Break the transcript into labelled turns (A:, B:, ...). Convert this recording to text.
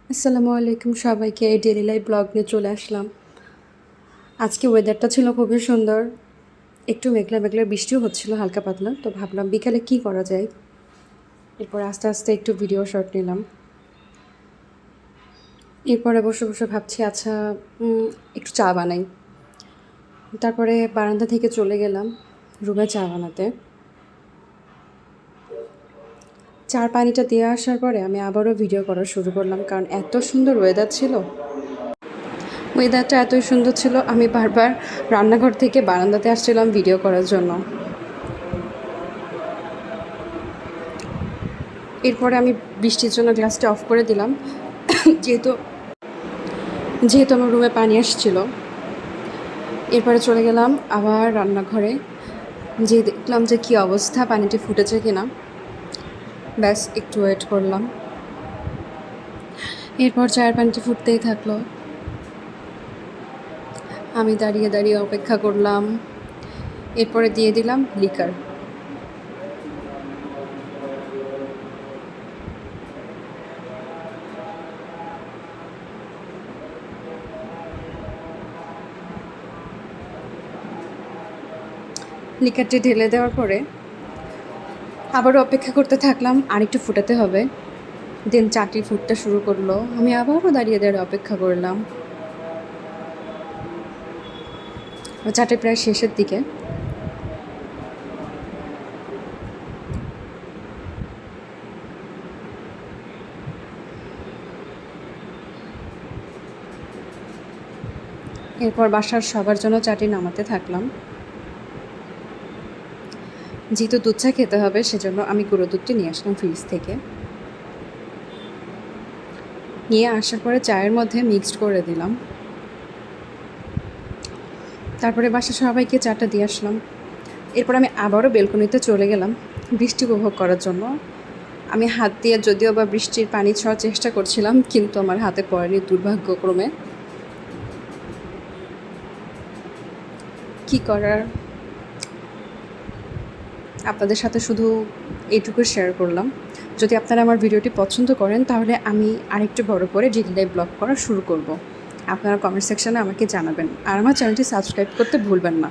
A: আসসালামু আলাইকুম সবাইকে। ডেইলি লাইফ ব্লগ নিয়ে চলে আসলাম। আজকে ওয়েদারটা ছিল খুবই সুন্দর, একটু মেঘলা মেঘলা বৃষ্টিও হচ্ছিল হালকা পাতলা। তো ভাবলাম বিকালে কি করা যায়, এরপর আস্তে আস্তে একটু ভিডিও শট নিলাম। এরপরে বসে বসে ভাবছি আচ্ছা একটু চা বানাই। তারপরে বারান্দা থেকে চলে গেলাম রুমে চা বানাতে। চার পানিটা দিয়ে আসার পরে আমি আবারও ভিডিও করা শুরু করলাম, কারণ এত সুন্দর ওয়েদার ছিল। ওয়েদারটা এতই সুন্দর ছিল, আমি বারবার রান্নাঘর থেকে বারান্দাতে আসছিলাম ভিডিও করার জন্য। এরপরে আমি বৃষ্টির জন্য গ্লাসটা অফ করে দিলাম, যেহেতু যেহেতু আমার রুমে পানি আসছিল। এরপরে চলে গেলাম আবার রান্নাঘরে, যে দেখলাম যে কী অবস্থা, পানিটি ফুটেছে কিনা। ব্যাস একটু ওয়েট করলাম, এরপর চায়ের পানিটি ফুটতেই থাকলো। আমি দাঁড়িয়ে দাঁড়িয়ে অপেক্ষা করলাম। এরপরে দিয়ে দিলাম লিকার। লিকারটি ঢেলে দেওয়ার পরে আবারও অপেক্ষা করতে থাকলাম, আর একটু ফুটাতে হবে। দেন চাটি ফুটতে শুরু করলো, আমি আবারও দাঁড়িয়ে দাঁড়িয়ে অপেক্ষা করলাম। চাটি প্রায় শেষের দিকে। এরপর বাসার সবার জন্য চাটি নামাতে থাকলাম। যেহেতু দুধ চা খেতে হবে, সেজন্য আমি গুঁড়ো দুধটি নিয়ে আসলাম ফ্রিজ থেকে। নিয়ে আসার পরে চায়ের মধ্যে মিক্সড করে দিলাম। তারপরে বাসার সবাইকে চাটা দিয়ে আসলাম। এরপর আমি আবারও বেলকনিতে চলে গেলাম বৃষ্টি উপভোগ করার জন্য। আমি হাত দিয়ে যদিও বা বৃষ্টির পানি ছোঁয়ার চেষ্টা করছিলাম, কিন্তু আমার হাতে পড়েনি দুর্ভাগ্যক্রমে। কি করার, আপনাদের সাথে শুধু এইটুকু শেয়ার করলাম। যদি আপনারা আমার ভিডিওটি পছন্দ করেন, তাহলে আমি আরেকটু বড় করে ডেইলি লাইফ ব্লগ করা শুরু করব। আপনারা কমেন্ট সেকশানে আমাকে জানাবেন, আর আমার চ্যানেলটি সাবস্ক্রাইব করতে ভুলবেন না।